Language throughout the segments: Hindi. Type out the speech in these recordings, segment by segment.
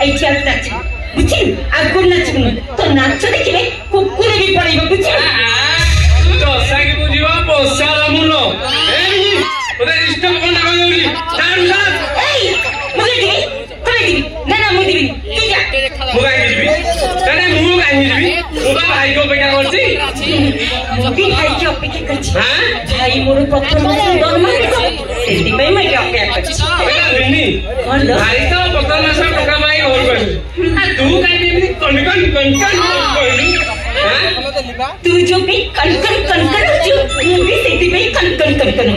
ऐसे आज नाच बुझी आगो नाच तो नाच देखिले कुकुर भी पड़ेगा बुझी तू दशा की बुझिबा पोसा लमुलो ए ओरे इष्ट कोन ना होई चार सात ए मुझे दिबी ना मुझे दिबी तू जा मुगा दिबी तने मुगा दिबी मुगा भाई को बेटा करछि मुगी भाई के अपेक्षा करछि हां भाई मोर प्रथम दरमा सेति पे मैं अपेक्षा करछि बिन्नी भाई तो प्रथम मास टका माई घर गई आ तू काई दिबी कन कहलु हां तू जो भी कन जो मुगी सेति पे कन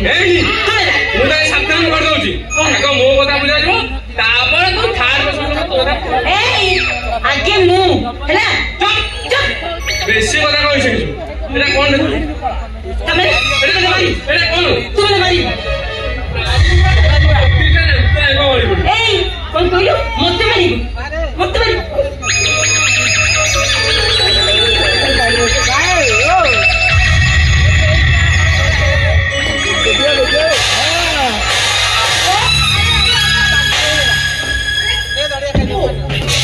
ए मुगा सावधान कर दउछि आको मो কথা बुझा जो तापर तू थार बस तोरा ए आगे मु हैला चुप बेसी কথা কইছিস এটা কোন तमे এটা মারি এটা কোন तुमने मारी ए कोन कहियो मते मारी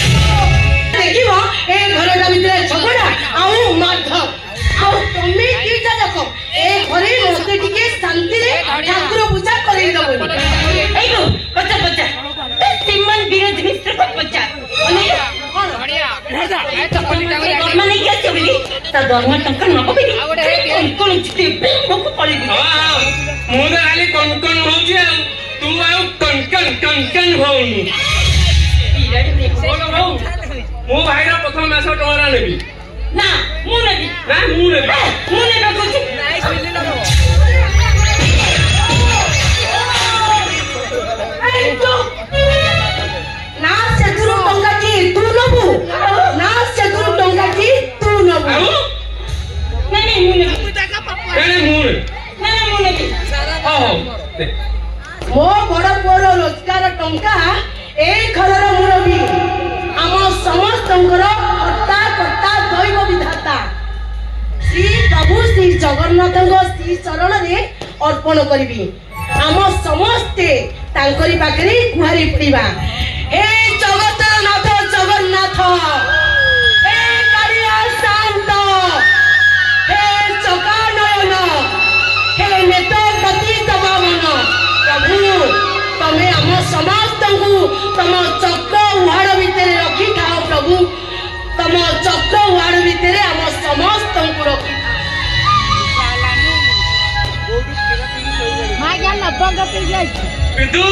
देखिबो ए घरटा भितर झगड़ा आउ माथ आउ तमे की जा देखो ए घरे मते टिके शांति रे ठाकुर पूजा करै दबो ए गो बच्चा सिमन विरोध मिश्र को बच्चा ओने कोन बढ़िया ए चपली टांगे दरमा नहीं के चबली ता दरमा टंका न होबी कोन चिते को पड़ी हां मुदा खाली कन होउची तू आउ कन होउनी मो भाई रा प्रथम मास टोरा नेबी ना मु नेबी कुछ नाइस मिली लो ए तो ना सेतुरु टंगा की तू नबु ना सेतुरु टंगा की तू नबु नहीं मु नेबी मु नेबी मो बड़ पुअर रोजगार टंका ए घरर मुरबी आम समस्तंकर कर्ता दैव विधाता श्री प्रभु श्री जगन्नाथ श्री चरण रे अर्पण करी आम समस्ते तांकरी पाखरे गुहारी पड़िबा हे जगतर नाथ जगन्नाथ हे कालिया शांत हे चकानयन हे नेत प्रतीत बामन प्रभु तमे आम समस्तंकु तम चक्र उहाड़ भितर रखी थाओ प्रभु तम चक्र उहाड़ भितर आम समस्तंकु रखी बिंदु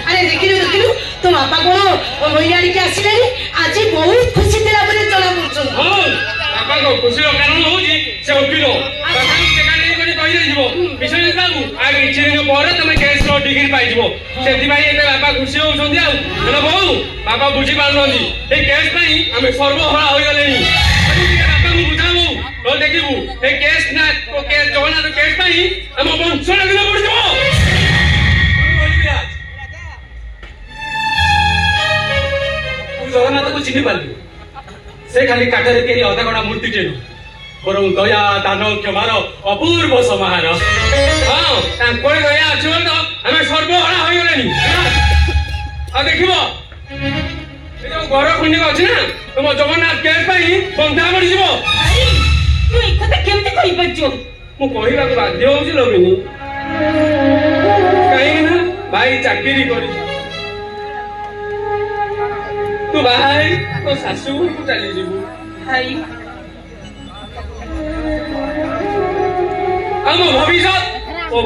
अरे देखिलु तो बापा कोन मैयाड़ी के आसिले आज बहुत खुशी दिला बोले चला करछन हां बापा को खुशी रो कारण होजी से उठिलो बापा टेका नहीं कोनी कहि दिबो विषय बाबू आ किछि दिन पर तमे केस रो डिग्री पाइ दिबो सेति भाई एते बापा खुशी हो छथि आ हेलो बहु बापा बुझी पारलोनी ए केस पई हमें सर्वहरा होई गलेनी बापा मु बुझाबो तो देखिबू ए केस ना को केस जवना तो केस पई हम वंश लगले पड़ जबो जगन्नाथ को चिन्ह पारि से खाली काठरे के अधागणा मूर्ति टेनु बरं दया दान क्षमार अपूर्व समाहार हाँ तांकोळे दया अछि बोल तो हमें सर्वहरा होई गलेनी आ देखिबो ए जो घर खंडिक अछि ना तुम जगन्नाथ केस पई बंधा पड़ जिवो तू एक कथा केमते कहि बच्चो मु कहिबा को बाध्य होउछि लोबिनी काहे ना भाई चाकरी करी तू भाई तो सासू को चली जीवु भाई आम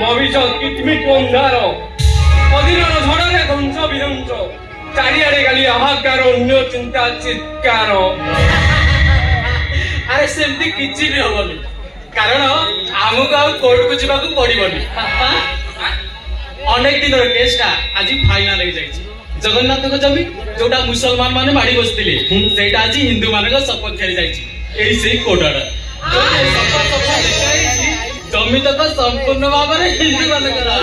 भविष्य कितमित अंधार अधीनर झड़े ध्वंस विध्वंस चारिआडे खाली हाहाकार अन्य चिंता चित्कार अरे सेमती किछि भी होबनी कारण आमको आ कोर्ट को जीवा को पड़िबनी अनेक दिन केसटा आज फाइनल हो जाइछि जगन्नाथ को जमी जोटा मुसलमान माने माडी बसतिले सेटा आज हिंदू माने को सपोर्ट खेली जाइछि एई से कोर्ट ऑर्डर जमी तक संपूर्ण भाव में हिंदू माने करा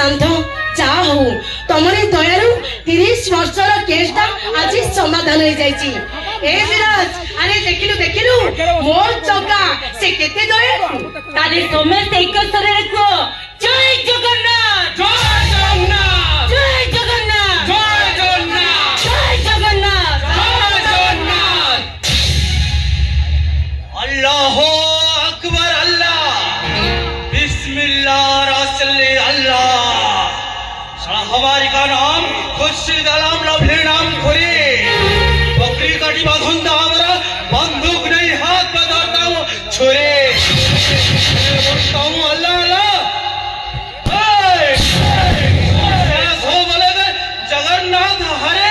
शांत जा हो तमरी दयारु 30 वर्षर केसटा आज समाधान हो जाईची ए विराज अरे देखिलु मो चका से केते दयारु ताले समस्त एक सरे रखो जय जगन्नाथ जय जगन्नाथ जय जगन्नाथ जय जगन्नाथ जय जगन्नाथ जय जगन्नाथ। अल्लाह अकबर अल्लाह बिस्मिल्लाह रसले अल्लाह। हमारी का नाम खुर्शीद आलम लवली नाम खुरी बकरी काटी बांधता हमारा बंदूक नहीं हाथ में धरता हूँ छुरी बोलता हूँ अल्लाह अल्लाह हो बोले जगन्नाथ हरे।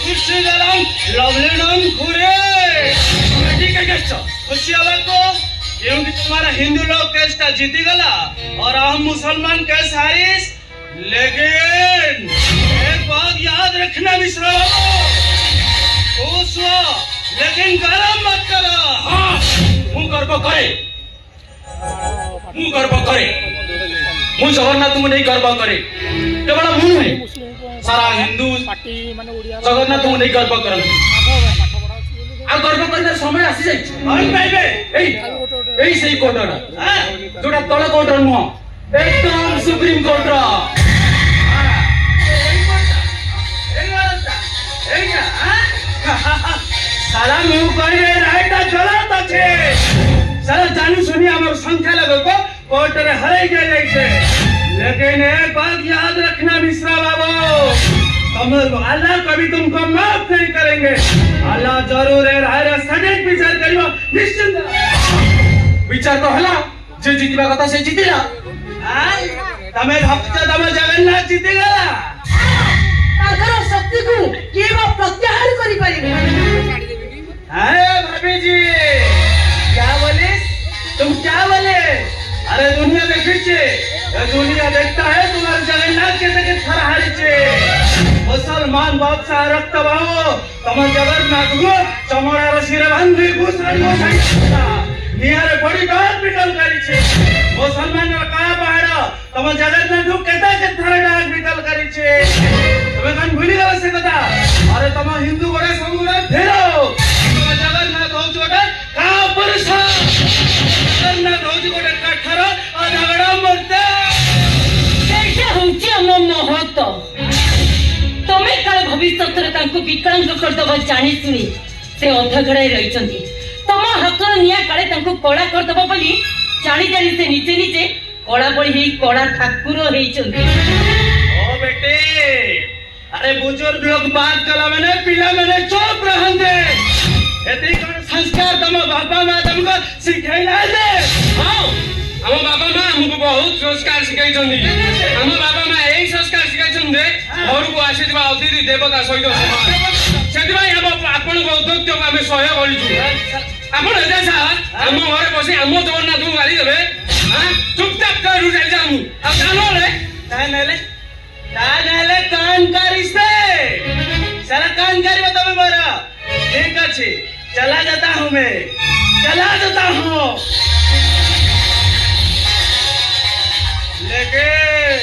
खुशी नाम लवली नाम खुरे ठीक है खुशी को क्योंकि तुम्हारा हिंदू लोग केसटा जीती गला और हम मुसलमान केस हारिस। लेकिन एक बात याद रखना मिश्रा लेकिन गरम मत करो। हाँ मु गर्व करे मु जगन्नाथ को नहीं गर्व करे केवल मु नहीं सारा हिंदू जगन्नाथ को नहीं गर्व करते आ गर्व करने समय आसी जाई सही कोर्टरा जोटा तले कोर्टर नुह एकदम सुप्रीम कोर्टर सारा मु कहले रायटा गलत अछि सारा जानी सुनी हमर संख्या लगो कोर्ट रे हराई जाय छै। लेकिन एक बात याद रखना मिश्रा बाबू अल्लाह कभी तुमको माफ नहीं करेंगे। अल्लाह जरूर है राय सटीक विचार करियो निश्चिंत विचार तो हला जे जीतबा कथा से जीतिला तमे भक्त तमे जगन्नाथ जीति गला ताकर शक्ति को केवा प्रत्याहार करि परिबे। अरे भाभी जी क्या बोले तुम क्या बोले? अरे दुनिया देखी दुनिया देखता है तुम्हारे जगन्नाथ के तक थरहारी छे मुसलमान बाप सा रक्त बाहो तम जगन्नाथ को चमड़ा रसीरे बांधी घुसरी घुसरी निहारे बड़ी डाक निकल करी छे मुसलमान रा का पहाड़ तम जगन्नाथ को केता के थर डाक निकल करी छे तमे कन भूली गला से कथा। अरे तम हिंदू बड़े समुदाय फेरो तम जगन्नाथ हो छोटे का पुरुष जगन्नाथ हो छोटे कठर और झगड़ा मरते सेटा होची हम महत तमे काल भविष्यत रे तांको विकलांग करदब जानि सुनी से अधगड़ाई रहिचंती तम हाथर निया काले तांको कला करदब बोली जानि जानि से नीचे नीचे कला पड़ी ही कला ठाकुर हेइचंती। ओ बेटे अरे बुजुर्ग लोग बात कला मैंने पिला मैंने चुप रहंदे एती कोन संस्कार तम बापा मां तुमको सिखाइला दे। हां हम बाबा मां हमको बहुत संस्कार सिखाई छंदी हम बाबा मां एई संस्कार सिखाई छंदे घर को आसीबा अतिथि देवता सहित समान सेति भाई हम आपन को उद्योग को हमें सहयोग करिछु आपण एजा सा हम घरे बसी हम जगन्नाथ को गाली देबे हां चुपचाप कर जाई जामु आ जानो रे तानेले कान करिसे सारा कान करिबो तमे मोरा ठीक अछि चला जाता हूं मैं चला जाता हूं। लेकिन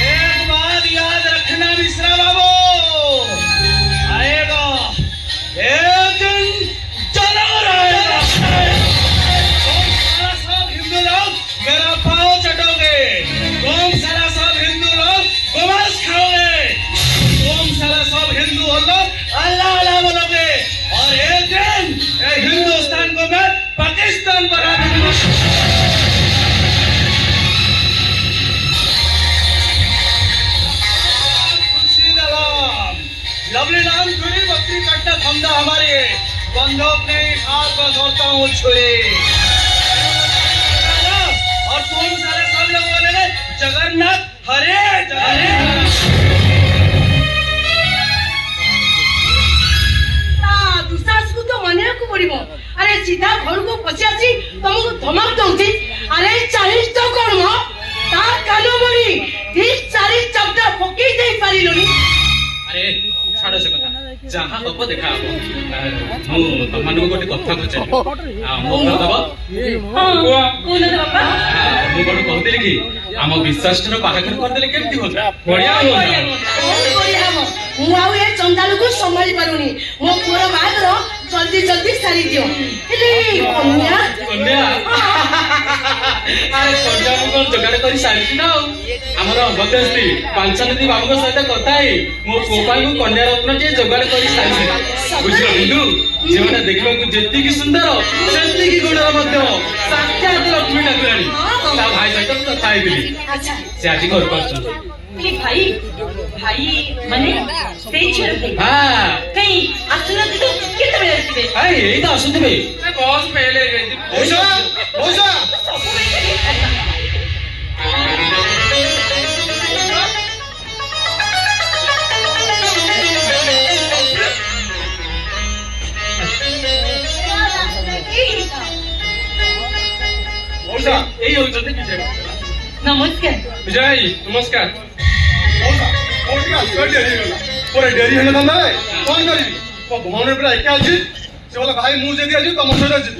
एक बात याद रखना मिश्रा बाबू आएगा एक दिन जरूर आएगा सारा सब हिंदू लोग मेरा पाँव चटोगे तुम सारा सब हिंदू लोग गोमांस खाओगे तुम सारा सब हिंदू हो लोग अल्लाह अल्लाह बोलोगे और एक दिन हिंदुस्तान को मैं पाकिस्तान बना दूंगा। लवली नाम छुरी बकरी काटना धंधा हमारी है बंदूक नहीं हाथ में धरता हूँ छुरी और तुम सारे सब लोग बोलेंगे जगन्नाथ हरे जगन्नाथ दुसास को तो माने को पड़िबो। अरे सीधा घर को पछी आसी तुमको धमक दउची अरे 40 तो कोन म ता कानो बड़ी 30 40 चपटा फकी देई पारिलोनी। अरे जहाँ हम देखा तुम गोटे कथा पचार मुझे कहते कि आम विश्वास बाहाघर करदे केमती होता बढ़िया मुझे चंदालू को संभाली पारुनी मो पुअर बाहाघर जल्दी जल्दी सारी दियो कन्या कन्या अरे कन्या को जोगाड़ कर सारी ना आमर अभद्रस्ती पांचनदी बाबू सहित कथा मो पुआ को कन्या रत्न टे जोगाड़ कर सारी बुझल बिंदु जीवन देखा जी सुंदर से गुणर साक्षात लक्ष्मी ठाकुराणी भाई सहित कथा से आज घर कर भाई भाई माने से छे हां कहीं आसुना तो केते बेले आसीबे हाय एई तो आसुतबे बॉस पहले गई मौसा मौसा मौसा एई हो जल्दी विजय नमस्कार विजय नमस्कार डेरी है कौन करी भवन पूरा एके अच्छी से बोला भाई मुझे आज तुम सहित जी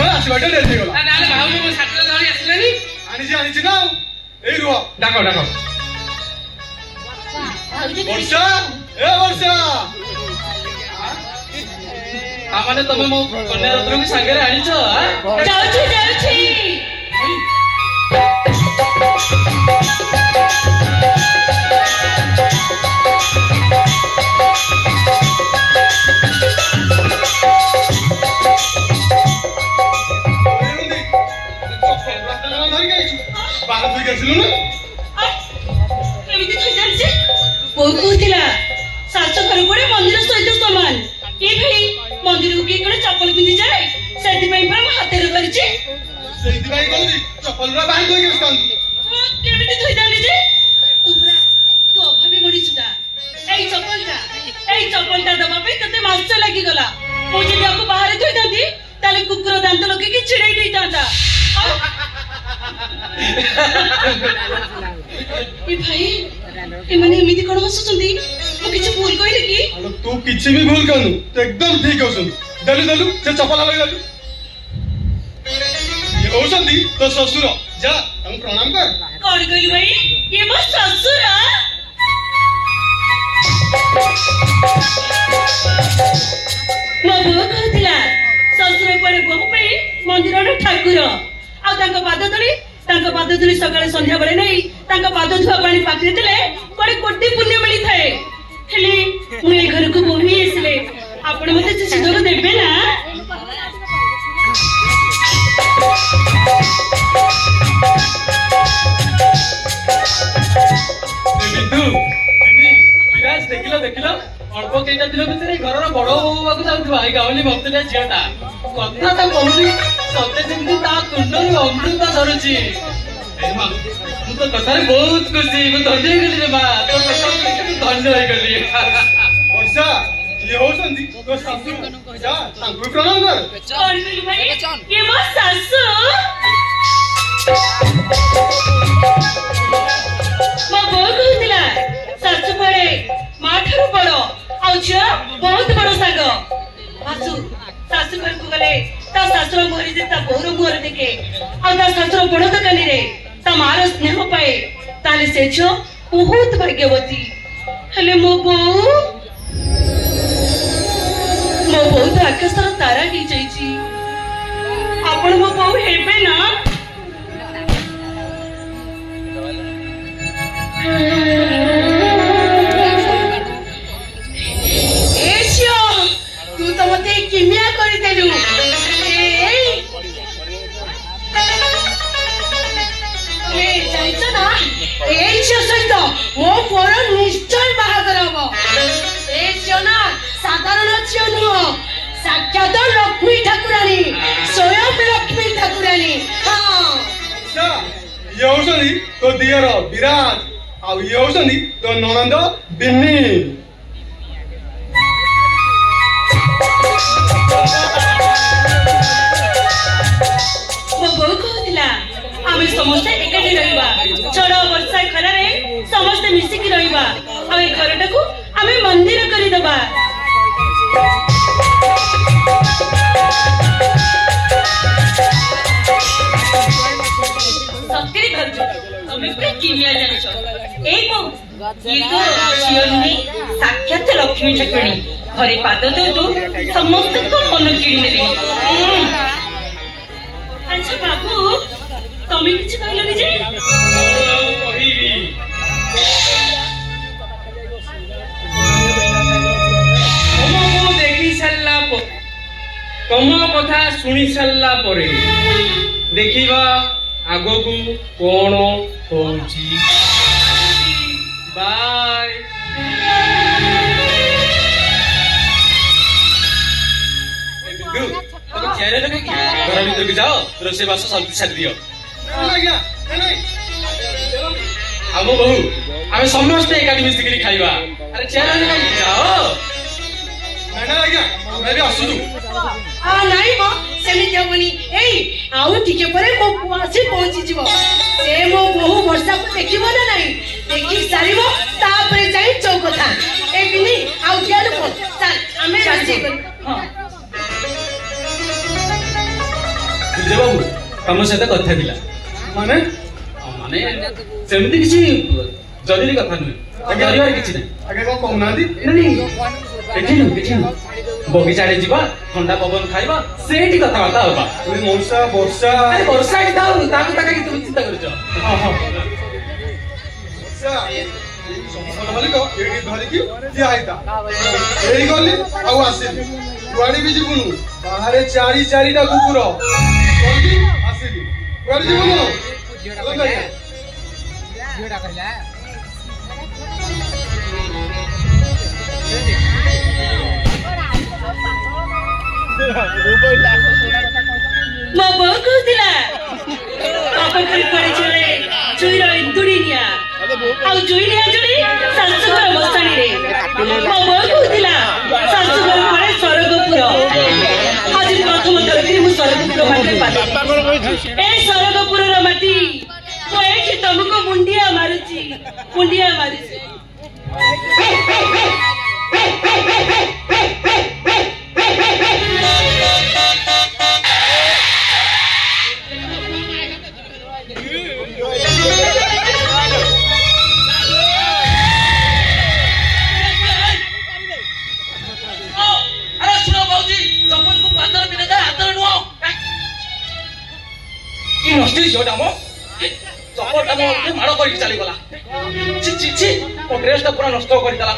आसवाटे डेरी हो गला आनी ना ए रुह डाक डाक वर्षा ए वर्षा आमाने तमे मो कन्या रत्न की संगे आनी छ जाउछी जाउछी शाशु घर गोटे मंदिर सहित सामान ये भाई मंदिर को किए गोटे चप्पल पिंधि जाए से हाथ चप्पल तू अभावी मनीषा चप्पलटा दबा ते मास लगी गला मुझे बाहर थोई था कुकुर दांत लगे छिड़े नहीं था भाई एमती कौन हसुंदी किसी भूल कहली कि तू किसी भी भूल कहनु तो एकदम ठीक हो देलु देलु से चप्पल लगे देलु ये होसंदी तो ससुर जा हम प्रणाम कर कौन कहली भाई ये मो ससुर मो बो कहतिला ससुर पड़े बहु पे मंदिर ठाकुर पाद धुली सकाळे संध्या बेले नहीं पाद धुआ पानी पाखरे देले बड़े कोटी पुण्य मिली थाए हेले मु ए घर को बोही आसले आपण मते से सुजोग देबे ना बिंदु बिनी विराज देखिलो अल्प केटा दिन भितर घर बड़ होवा को जाउथु आई गावली भक्तटा झियाटा कथा तो कहली सत्य जेमती ता कुंडल अमृत धरुची मु तो कथारे बहुत खुशी मु धन्य गली रे बा तो कथा धन्य होई गली वर्षा ये होसंदी तो सासु जा तांकु प्रणाम कर और भाई ये मो सासु मो बो कहतिला सासु पड़े मा ठारू बड़ आ झिया बहुत बड़ साग सासु सासु घर को गले ता सासुर मोहरी जे ता बोहर मोहर देखे आ ता सासुर बड़ दकानी रे ता मार स्नेह पाए ताले से छो बहुत भाग्यवती हेले मो बो तो आकाशर तारा ही जाइची आपण मो बो हेबे ना एशिया तू तो मते किमिया करी देलु सहित मो पुअर निश्चय बाहागर हम ना साधारण झील नुह साक्षात लक्ष्मी ठाकुराणी स्वयं लक्ष्मी ठाकुराणी हाँ ये होसंदी तो दियर विराज आ ये होसंदी तो ननंद बिन्नी मो बो कहतिला आमे समस्त एकाठी रहिबा चढ़ वर्षा खरारे समस्त मिसिकी रहिबा आ ए घरटा को आमे मंदिर करी दबा सत्य कहूँ तुम्हें पूरा किमिया जानिछ ए बहु ये तो झियो नुहे साक्षात लक्ष्मी ठाकुराणी घरे पाद दो समस्त को मन किणी नेबी अच्छा बाबू तुम्हें किछ कहलनि जे तुमको देखी सारा तुम कथा शुणी सारा देखा आग को कौन होची बाय घर भीतर की जाओ रोषेबास सब छाड़ दियो आम बहु आम समस्त एकाठी मिसिक खाइबा अरे चेहरा जाओ नाई मो सेमिति हबनी एई आउ टिके परे मो पुआ से पहुंची जीवो से मो बहु वर्षा को देखिबो ना नाही देखि सारिबो तापरे जाई चौकथा ए बिनी आउ क्या लोक चल हमें राजी कर हां बुझे बाबू तम सहित कथा दिला माने माने सेमिति किछि जरूरी कथा नुहे जरूरी किछि नै आगे को कहना दी नहीं देखिनु बगीचाड़े जीवा ठंडा पवन खाइबा सेठी कथबार्ता होबा तुई मौसा वर्षा अरे वर्षा की दाऊ ताकू ताका की तुम चिंता करछ हां हां वर्षा समझ वाली को एडी धरि की दिया आइता एई गली आउ आसीली कुआडी भी जीवनु बाहरे चारी चारीटा कुकुर जल्दी आसीली कुआडी जीवनु जेडा कहला मो बहु कहतिला पापा कर पड़े चले चुईरा इंतुड़ीनिया आउ चुईनिया जुड़ी संसुगर बसाणी रे मो बहु कहतिला संसुगर पड़े स्वर्गपुर आज प्रथम तरकरी मु स्वर्गपुर माटे पाले ए स्वर्गपुर रो माटी तो एठी तुमको मुंडिया मारुची माड़ कर चली गला ड्रेस पूरा नष्ट करदेला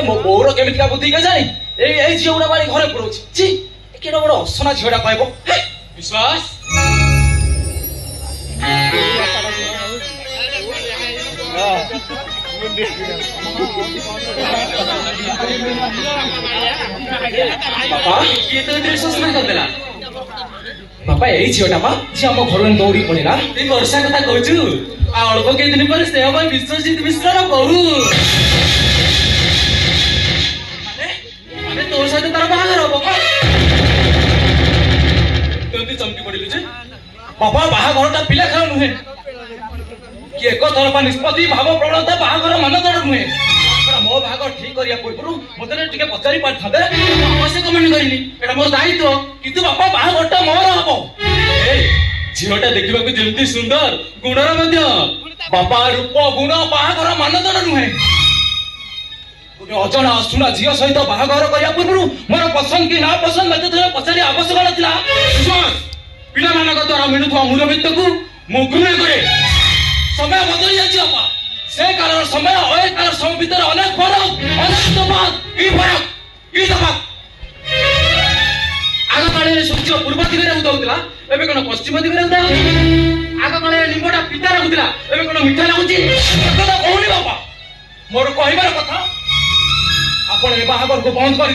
मो बोर केमिका बुद्धि के जानी झील गुड़ा बाड़ी घरे पुरोची केड़ा बड़ असना झीलटा कहब विश्वास बापा ये तो ड्रेस असना करदेला बापा यही झीलटा पा जी आम घर दौड़ी पड़ेगा वर्षा कथा कहूँ अल्प कई दिन पर से विश्वजित मिश्र बहु तो सहित तार बाहागर हम चमकी पड़िलु जे बापा बाहाघरटा पिला खेल नुहे कि एक तरफा निष्पत्ति भाव प्रवणता बाहाघर मानदंड नुहे मो भाग ठीक करिया पूर्व मते टिके पचारि पाथाबे अवश्य कमेंट करिनी एटा मोर दायित्व किंतु बापा बाहाघरटा मोर हबो ए झीलटा देखिबाकू जेमती सुंदर गुणर मध्य बापा रूप गुण बाहाघर मानदंड नुहे अजना अशुना झील सहित बाहाघर करिया पूर्व मोर पसंद कि ना पसंद मते थोड़ा पचारि आवश्यक नथिला पिला मानक द्वारा मिलुथवा मूल्यवित्त को मु गुण करे समय बदल जाछि बापा से काल समय ए काल समय भीतर अनेक फरक अनेक तफात ई तफात आग काले सूर्य पूर्व दिगरे उदौतला एबे कोन पश्चिम दिगरे उदय आग काले निम्बटा पिता लागुतला एबे कोन मिठा लागुची कथा कहूनी बाबा मोर कहिबार कथा आपण ए बाहागर को बंद कर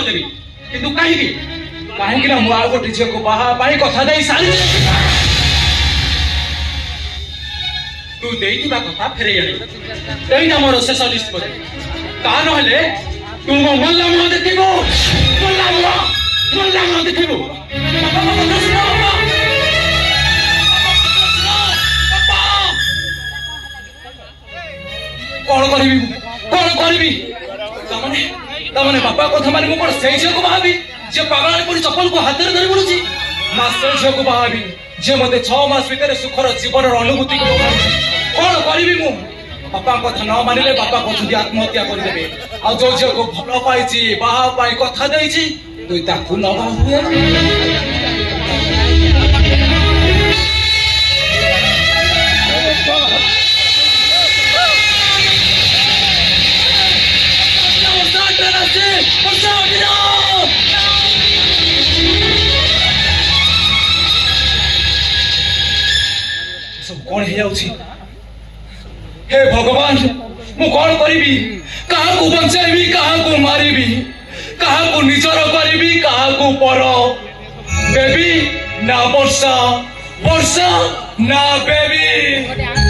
देबी किंतु काहे ना मु आउ गोटे झील को बाहा पाई कथा दे सारी तू देइथिबा कथा फेरे आनी एइटा मोर शेष निष्पत्ति ता नहले तू मो मल्ला मुह देखिबो मल्ला मुह देखिबो कौन करबी तमाने तामाने बापा कथा मानि मु कोन सेई झियो को बाहाबी जे पागल पड़ी चप्पल को हाथ रे धरि बुलुची मास्टर झियो को बाहाबी जे मते 6 मास भीतर सुखर जीवन अनुभूति को कौन करी मु बापा कथा न मानिले बापा कहते आत्महत्या करदेवे आ जो झियो को भल पाई बाहा पाई कथा देइची तुई ताकू न बाहु कौन हे भगवान मु कौन करी कहा को बचाइबी कहा को मारिबी कहा को निजर करी कहा को पर बेबी ना वर्षा वर्षा ना बेबी